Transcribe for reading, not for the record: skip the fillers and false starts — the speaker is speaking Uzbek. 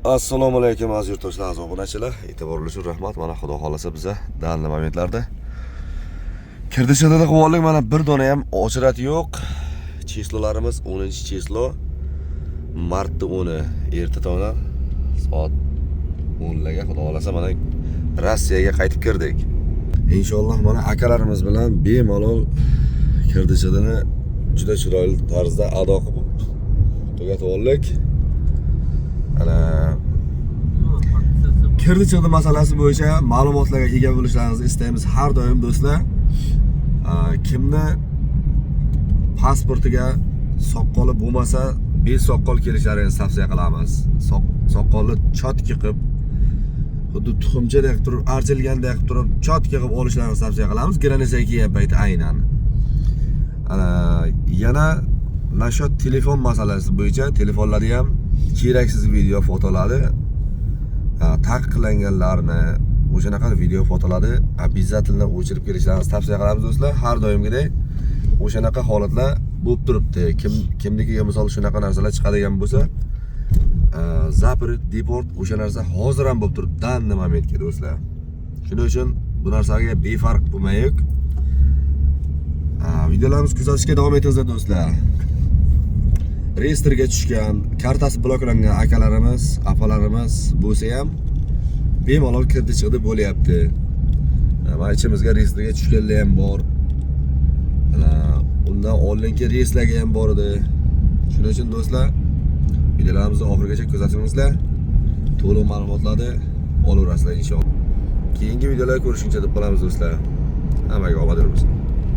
Assalomu alaykum aziz yurtdoshlar, aziz obunachilar. E'tiboringiz uchun rahmat. Mana xudo xolasa biza dalli momentlarda kirdishada qilib mana bir dona ham ochirat yo'q. Chislolarimiz 10-chislo. Martda 10 erta tongdan soat 10 larga xudo xolasa mana Rossiyaga qaytib kirdik. Inshaalloh mana akalarimiz bilan bemalol kirdishadani juda chiroyli tarzda ado qilib tugatib oldik. Ana kirdichada masalasi bo'yicha ma'lumotlarga ega bo'lishlaringizni istaymiz har doim do'stlar. Kimni pasportiga soqqoli bo'lmasa, besoqqol kelishlaringizni tavsiya qilamiz. Soqqolni chotki qilib, xuddi tuxumchadek turib, archilgandek turib, chotki qilib olishlaringizni tavsiya qilamiz. Granisaga kelgan payti aynan. Yana nashat telefon masalasi bo'yicha telefonlarda ham keraksiz video fotolarni taqiqlanganlarni o'shanaqa video fotolarni обязательно o'chirib kelishlaringizni tavsiya qilamiz do'stlar. Har doimgidek o'shanaqa holatlar bo'lib turibdi. Kimnikiga misol shunaqa narsalar chiqadigan bo'lsa, zapirit, deport o'sha narsa hozir ham bo'lib turibdi danni momentga do'stlar. Shuning uchun bu narsaga befarq bo'lmaylik. Videolarimizni kuzatishga davom etingizlar do'stlar. Reyestrga tushgan, kartasi bloklangan akalarimiz, apalarimiz bo'lsa ham bemalol kirdi chiqdi bo'lyapti. Va ichimizga reyestrga tushganlar ham bor. Undan oldingi reyestrlarga ham bor edi. Shuning uchun do'stlar, videolarimizni oxirigacha kuzatingizlar. To'liq ma'lumotlarni olaverasizlar inshaalloh. Keyingi videolarda ko'rishguncha deb qolamiz do'stlar. Hammaga omad bo'lsin.